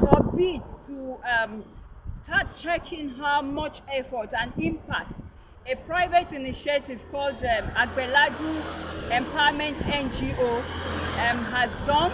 forbid to start checking how much effort and impact a private initiative called Agbeladun Empowerment NGO has done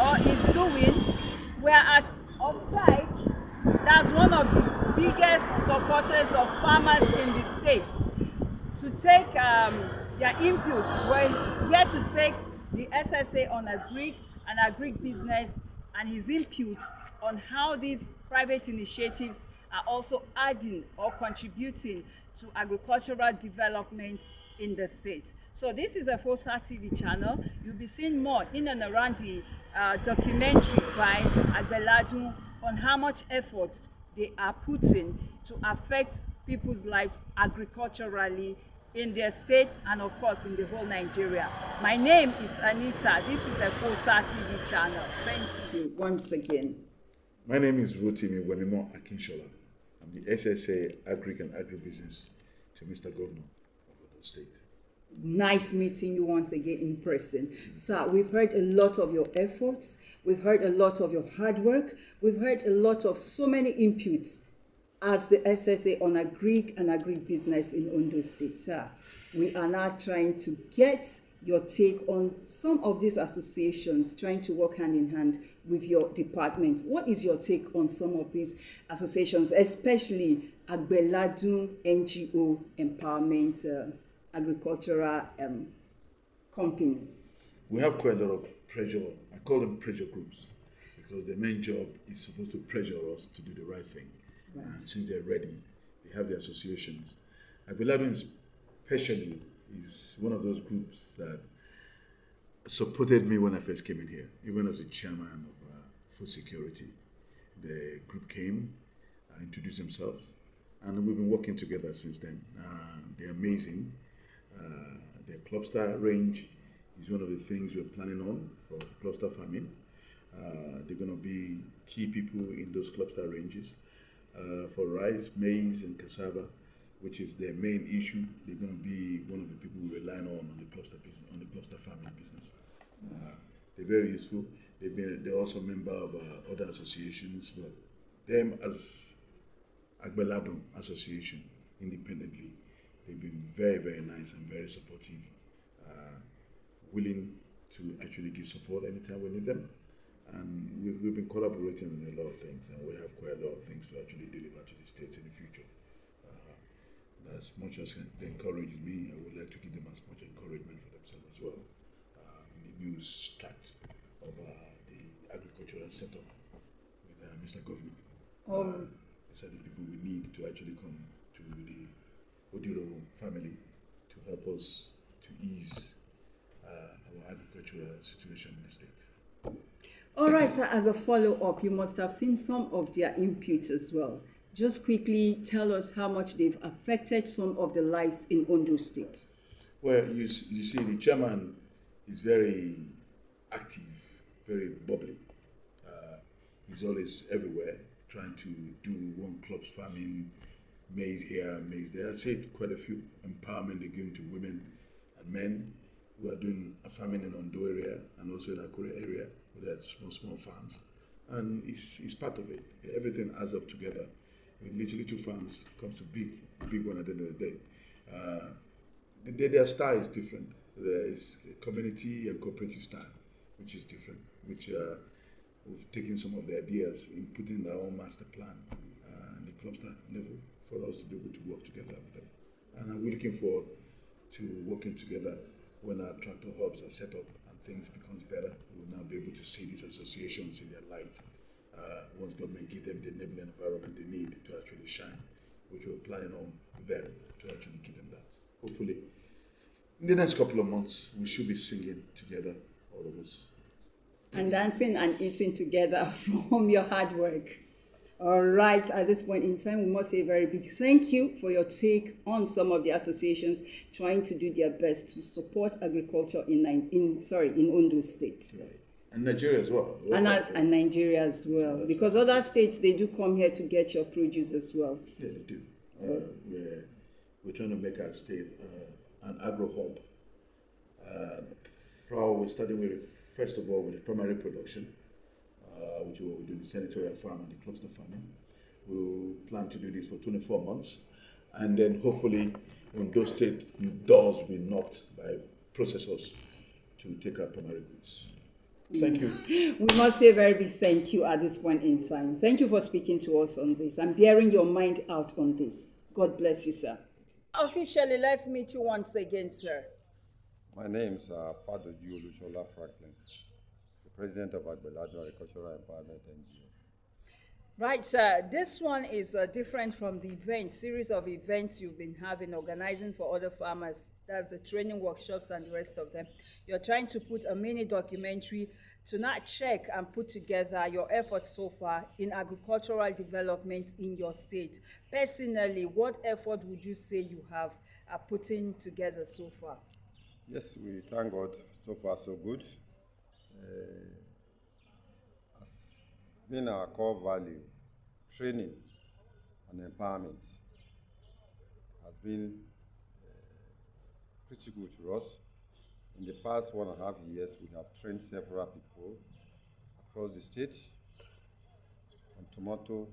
or is doing. We're at Osai. That's one of the biggest supporters of farmers in the state. To take their input, we're here to take the SSA on agric and agric business and his input on how these private initiatives are also adding or contributing to agricultural development in the state. So this is a FOSA TV channel. You'll be seeing more in and around the documentary by Agbeladun on how much effort they are putting to affect people's lives agriculturally in their state and of course in the whole Nigeria. My name is Anita. This is a FOSA TV channel. Thank you once again. My name is Rotimi Wemimo Akinshola. I'm the SSA Agric and Agribusiness to Mr. Governor of the state. Nice meeting you once again in person. Sir, we've heard a lot of your efforts. We've heard a lot of your hard work. We've heard a lot of so many inputs as the SSA on agric and agribusiness in Ondo State. Sir, we are now trying to get your take on some of these associations trying to work hand in hand with your department. What is your take on some of these associations, especially Agbeladun NGO Empowerment Agricultural Company? We have quite a lot of pressure. I call them pressure groups because their main job is supposed to pressure us to do the right thing. Right. And since they're ready, they have their associations. Agbeladun especially is one of those groups that supported me when I first came in here, even as the chairman of food security. The group came, introduced themselves, and we've been working together since then. They're amazing. Their cluster range is one of the things we're planning on for cluster farming. They're going to be key people in those cluster ranges for rice, maize, and cassava, which is their main issue. They're going to be one of the people we rely on the cluster business, on the cluster farming business. They're very useful. They're also a member of other associations, but them as Agbeladun Association independently, they've been very, very nice and very supportive, willing to actually give support anytime we need them. And we've been collaborating on a lot of things, and we have quite a lot of things to actually deliver to the states in the future. As much as they encourages me, I would like to give them as much encouragement for themselves as well. In the new start of the agricultural setup with Mr. Governor. These are the people we need to actually come to the Odiro family to help us to ease our agricultural situation in the state. All right, as a follow-up, you must have seen some of their inputs as well. Just quickly tell us how much they've affected some of the lives in Ondo State. Well, you see, the chairman is very active, very bubbly. He's always everywhere, trying to do one club's farming, maize here, maize there. I said quite a few empowerment they're giving to women and men who are doing a farming in Ondo area and also in Akure area with their small farms. And it's part of it. Everything adds up together. With literally two farms comes to big one at the end of the day. Their style is different. There is a community and cooperative style, which is different, which we've taken some of the ideas in putting our own master plan at the cluster level for us to be able to work together with them. And I'm looking forward to working together when our tractor hubs are set up and things becomes better. We'll now be able to see these associations in their light. Once government gives them the enabling environment they need to actually shine, which we're planning on with them to actually give them that. Hopefully, in the next couple of months, we should be singing together, all of us. And dancing and eating together from your hard work. All right, at this point in time, we must say a very big thank you for your take on some of the associations trying to do their best to support agriculture in Ondo State. Right. And Nigeria as well. And Nigeria as well. Because other states, they do come here to get your produce as well. Yeah, they do. We're trying to make our state an agro hub. We're starting with, first of all, with primary production. which we'll do the senatorial farm and the cluster farming. We'll plan to do this for 24 months. And then hopefully Ondo State doors will be knocked by processors to take our primary goods. Thank you. We must say a very big thank you at this point in time. Thank you for speaking to us on this and bearing your mind out on this. God bless you, sir. Officially, let's meet you once again, sir. My name is Fadoji Olushola Franklin, the president of Agbeladun Agricultural Empowerment NGO. Right, sir. This one is different from the series of events you've been organizing for other farmers. That's the training workshops and the rest of them. You're trying to put a mini documentary to not check and put together your efforts so far in agricultural development in your state. Personally, what effort would you say you have putting together so far? Yes, we thank God. So far, so good. As being our core value, training and empowerment has been critical to us. In the past 1.5 years, we have trained several people across the state on tomato,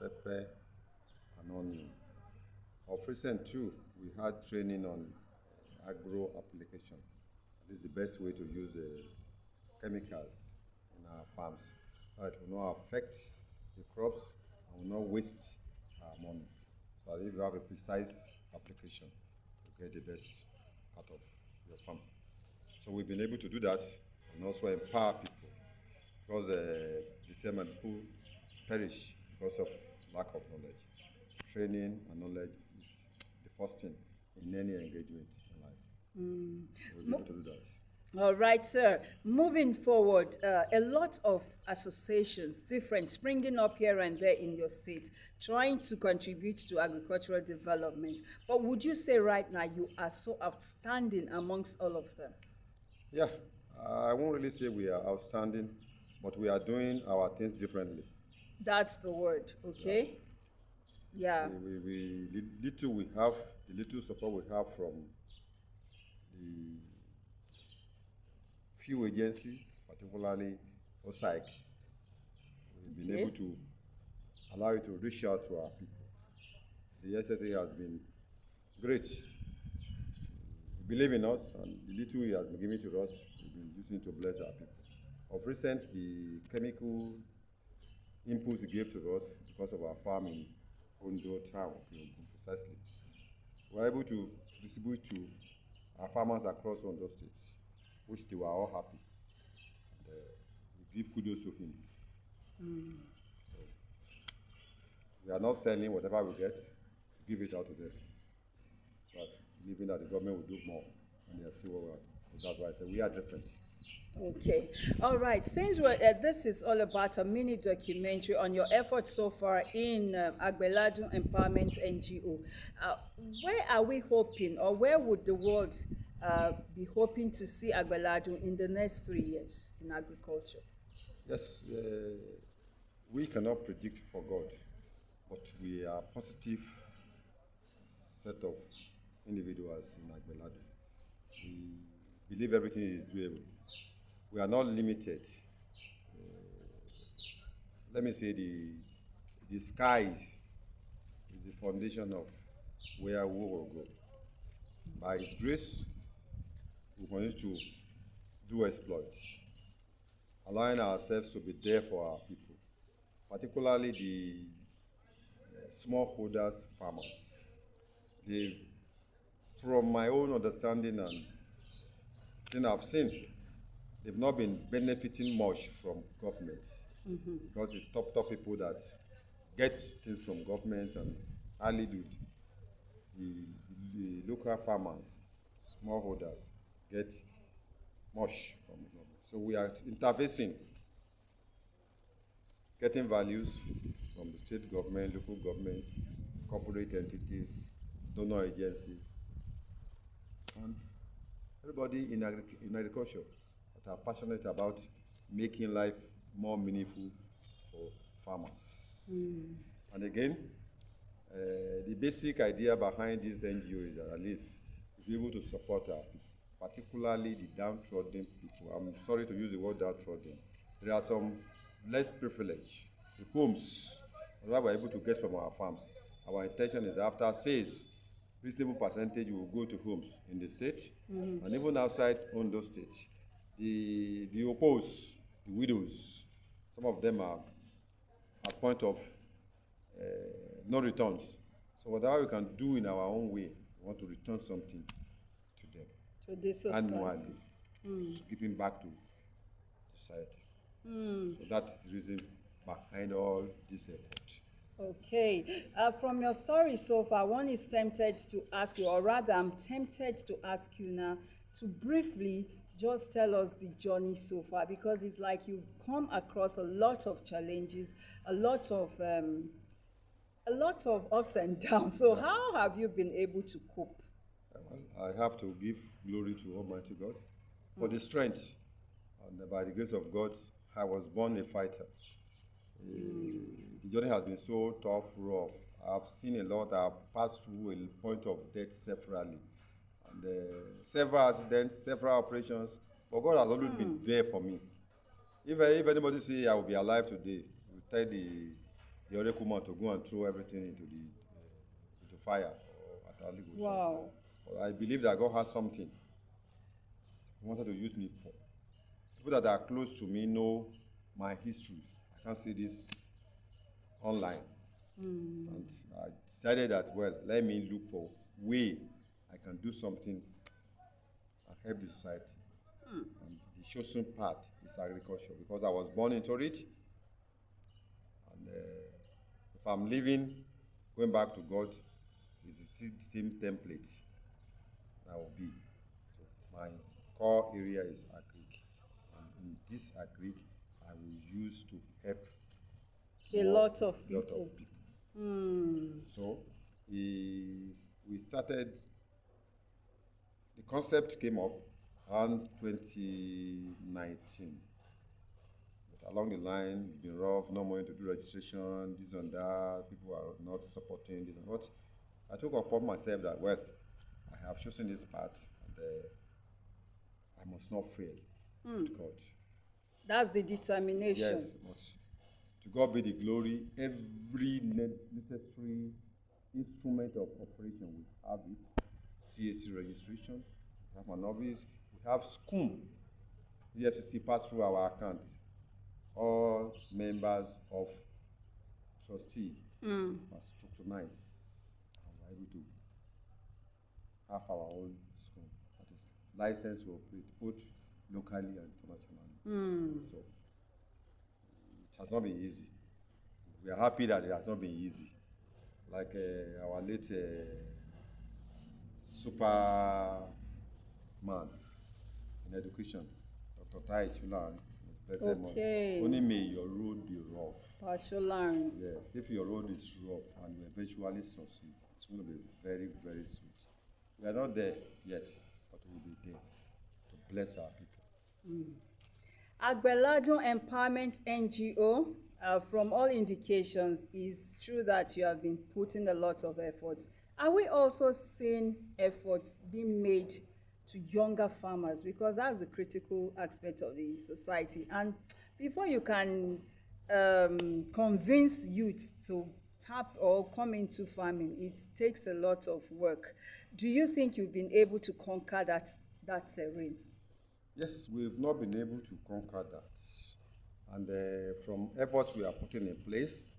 pepper, and onion. Of recent too, we had training on agro application. This is the best way to use chemicals in our farms, so it will not affect the crops and will not waste our money. So if you have a precise application to get the best out of your farm. So we've been able to do that and also empower people, because the same people perish because of lack of knowledge. Training and knowledge is the first thing in any engagement in life. We'll be able to do that. All right, sir. Moving forward, a lot of associations, different, springing up here and there in your state, trying to contribute to agricultural development. But would you say right now you are so outstanding amongst all of them? Yeah, I won't really say we are outstanding, but we are doing our things differently. That's the word, okay? Yeah. The little support we have from the few agencies, particularly OSAIC, we've been able to allow it to reach out to our people. The SSA has been great. We believe in us, and the little he has been giving to us, we've been using to bless our people. Of recent, the chemical inputs he gave to us because of our farm in Ondo town, precisely. We're able to distribute to our farmers across Ondo State, which they were all happy. And, we give kudos to him. So, we are not selling whatever we get, give it out to them. So that, believing that the government will do more, and they'll see what we are. So that's why I say we are different. Okay. All right. Since this is all about a mini documentary on your efforts so far in Agbeladun Empowerment NGO, where are we hoping, or where would the world be hoping to see Agbeladun in the next 3 years in agriculture? Yes, we cannot predict for God, but we are a positive set of individuals in Agbeladun. We believe everything is doable. We are not limited. Let me say the sky is the foundation of where we will go. By His grace, we continue to do exploits, allowing ourselves to be there for our people, particularly the smallholders farmers. From my own understanding and thing I've seen, they've not been benefiting much from government, because it's top people that get things from government and hardly do the local farmers, smallholders, get much from the government. So we are interfacing, getting values from the state government, local government, corporate entities, donor agencies, and everybody in agriculture that are passionate about making life more meaningful for farmers. And again, the basic idea behind this NGO is that at least to be able to support our people, particularly the downtrodden people. I'm sorry to use the word downtrodden. There are some less privilege, the homes, what we're able to get from our farms. Our intention is after sales, reasonable percentage will go to homes in the state and even outside Ondo State. The opposed, the widows, some of them are at point of no returns. So whatever we can do in our own way, we want to return something to them To this society. annually, giving back to society. So that is the reason behind all this effort. Okay. From your story so far, one is tempted to ask you, or rather, I'm tempted to ask you now to briefly just tell us the journey so far, because it's like you've come across a lot of challenges, a lot of ups and downs. So how have you been able to cope? Well, I have to give glory to Almighty God for the strength. And by the grace of God, I was born a fighter. The journey has been so tough, rough. I've seen a lot. I've passed through a point of death severally. And several accidents, several operations. But God has always been there for me. If anybody say I will be alive today, you tell the oracle man to go and throw everything into fire or at a legal Wow. But I believe that God has something He wanted to use me for. People that are close to me know my history. I can't see this online. And I decided that, well, let me look for a way I can do something and help the society. And the chosen part is agriculture because I was born into it. And if I'm living, going back to God, it's the same template that will be. So my core area is agric. And in this agric, I will use to help A lot of people. So we started, the concept came up around 2019. But along the line, it's been rough, no money to do registration, this and that, people are not supporting this and what. I took upon myself that, well, I have chosen this path and I must not fail with God. That's the determination. Yes, but to God be the glory. Every necessary instrument of operation, we have it. CAC registration, we have an office, we have SCOOM. EFCC pass through our account. All members of trustee are scrutinized and we're able to have our own SCOOM. That is license to operate both locally and internationally. So it has not been easy. We are happy that it has not been easy. Like our late superman in education, Dr. Tai Chulan, Okay. only may your road be rough. Pasholan. Yes, if your road is rough and you eventually succeed, it's going to be very, very sweet. We are not there yet, but we'll be there to bless our people. Agbeladun Empowerment NGO, from all indications, is true that you have been putting a lot of efforts. Are we also seeing efforts being made to younger farmers? Because that's a critical aspect of the society. And before you can convince youth to tap or come into farming, it takes a lot of work. Do you think you've been able to conquer that terrain? Yes, we've not been able to conquer that. And from efforts we are putting in place,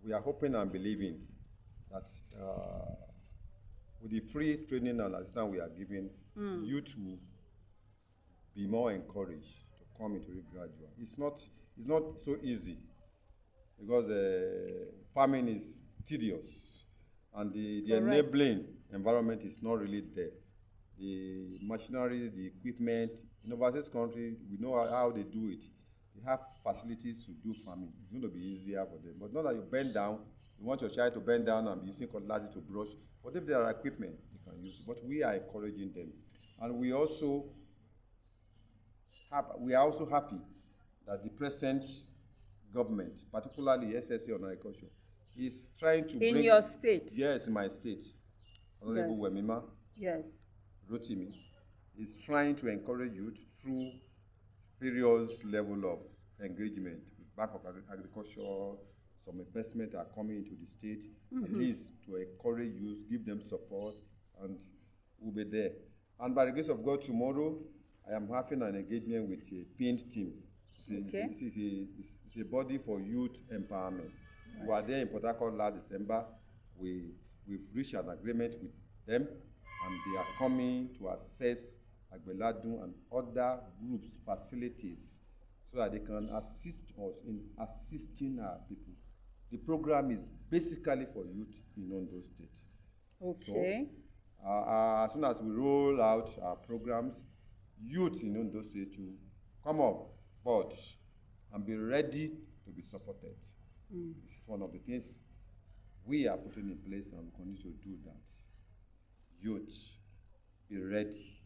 we are hoping and believing that with the free training and assistance we are giving, youth will be more encouraged to come into it gradually. It's not so easy because farming is tedious and the enabling environment is not really there. The machinery, the equipment, in overseas country, we know how they do it. They have facilities to do farming. It's going to be easier for them. But not that you bend down, you want your child to bend down and be using cutlass to brush. But if there are equipment, you can use it. But we are encouraging them. And we are also happy that the present government, particularly SSA on agriculture, is trying to bring... In your state? Yes, in my state. Honorable Wemima. Yes. Rotimi is trying to encourage youth through various level of engagement with Bank of Agriculture, some investment are coming into the state, at least to encourage youth, give them support, and we'll be there. And by the grace of God, tomorrow, I am having an engagement with a paint team. It's a body for youth empowerment. Right. We were there in Port Harcourt last December. We've reached an agreement with them, and they are coming to assess Agbeladun and other groups' facilities so that they can assist us in assisting our people. The program is basically for youth in Ondo State. Okay. So, as soon as we roll out our programs, youth in Ondo State will come on board and be ready to be supported. This is one of the things we are putting in place, and we continue to do that. Youth, be ready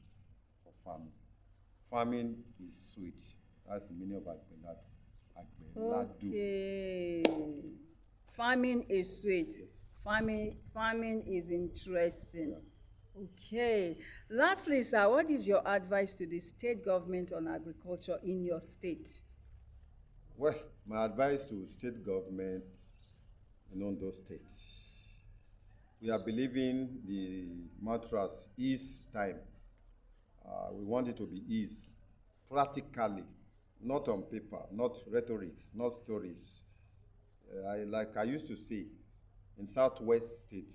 for farming. Farming is sweet. That's the meaning of Agbeladun. Okay. Farming is sweet. Yes. Farming is interesting. Yeah. Okay. Lastly, sir, what is your advice to the state government on agriculture in your state? Well, my advice to state government in Ondo State, we are believing the mantras ease time. We want it to be ease, practically, not on paper, not rhetorics, not stories. Like I used to say, in Southwest State,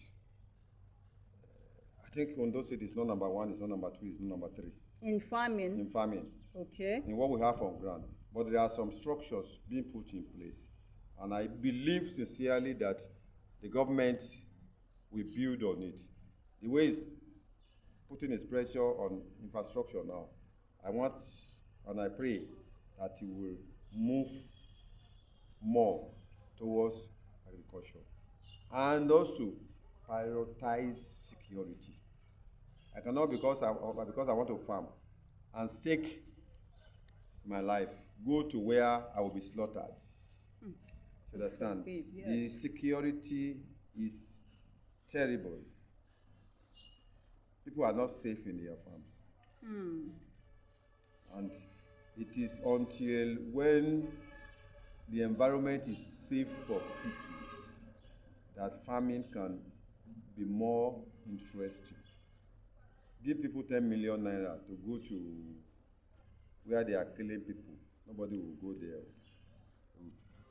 I think Ondo State is not number 1, it's not number 2, it's not number 3. In farming? In farming. Okay. In what we have on ground. But there are some structures being put in place. And I believe sincerely that the government will build on it. The way it's putting its pressure on infrastructure now, I want and I pray that it will move more towards agriculture. And also prioritize security. I cannot, because I want to farm and stake my life, go to where I will be slaughtered. You understand? Yes. The security is terrible. People are not safe in their farms. And it is until when the environment is safe for people that farming can be more interesting. Give people 10 million naira to go to where they are killing people. Nobody will go there.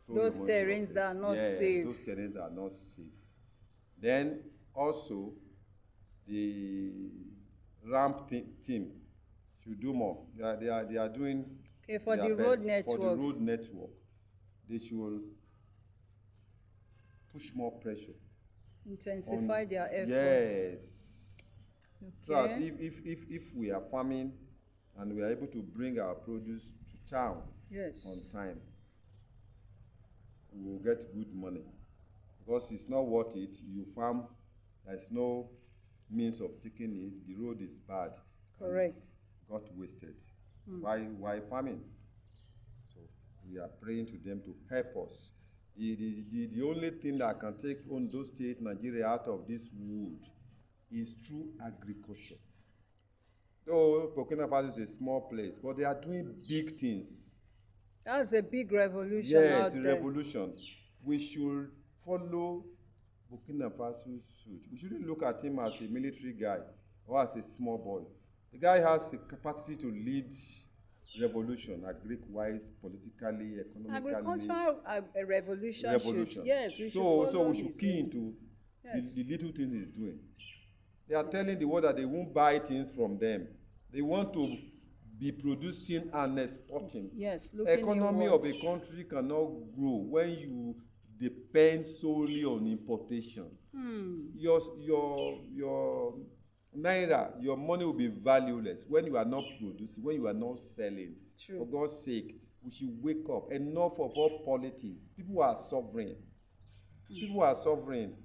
Those terrains that are not safe. Those terrains are not safe. Then also the ramp team should do more. They are doing. Okay, for the road network. For the road network, they should push more pressure. Intensify their efforts. Yes. Okay. So that if we are farming and we are able to bring our produce to town on time, we will get good money. Because it's not worth it. You farm, there's no means of taking it. The road is bad. Correct. Got wasted. Why farming? So we are praying to them to help us. The only thing that can take Ondo State, Nigeria out of this wood is through agriculture. Though Burkina Faso is a small place, but they are doing big things. That's a big revolution. Yes, a revolution. We should follow Burkina Faso's suit. We shouldn't look at him as a military guy or as a small boy. The guy has the capacity to lead revolution, agric-wise, politically, economically. Agricultural revolution. Should, yes, we should follow. So we should key into the little things he's doing. They are telling the world that they won't buy things from them. They want to be producing and exporting. Yes, the economy of a country cannot grow when you depend solely on importation. Your naira, your money will be valueless when you are not producing, when you are not selling. True. For God's sake, we should wake up. Enough of all politics. People are suffering. People are suffering.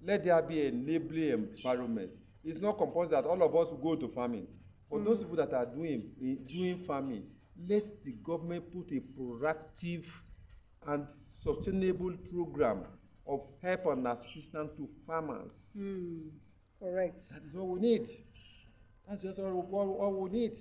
Let there be a enabling environment. It's not compulsory that all of us will go to farming. For those people that are doing farming, let the government put a proactive and sustainable program of help and assistance to farmers. Correct. That is what we need. That's just all we need.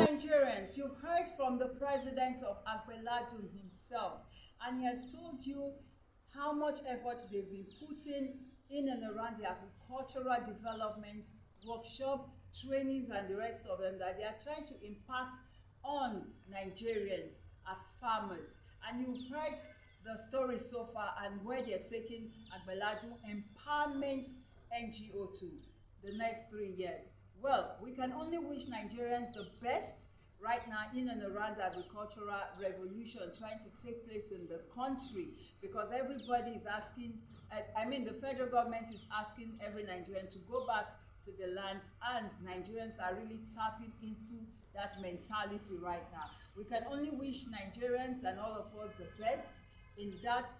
Nigerians, you've heard from the president of Agbeladun himself, and he has told you how much effort they've been putting in and around the agricultural development, workshop, trainings, and the rest of them, that they are trying to impact on Nigerians as farmers. And you've heard the story so far and where they're taking Agbeladun Empowerment NGO to the next 3 years. Well, we can only wish Nigerians the best right now in and around the agricultural revolution trying to take place in the country, because everybody is asking, the federal government is asking every Nigerian to go back to the lands, and Nigerians are really tapping into that mentality right now. We can only wish Nigerians and all of us the best in that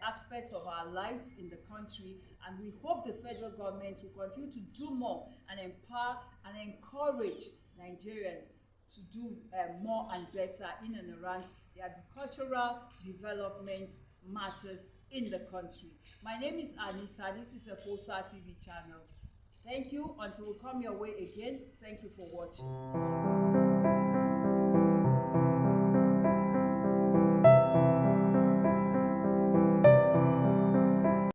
aspect of our lives in the country, and we hope the federal government will continue to do more and empower and encourage Nigerians to do more and better in and around the agricultural development matters in the country. My name is Anita. This is a FOSA TV channel. Thank you. Until we come your way again, thank you for watching.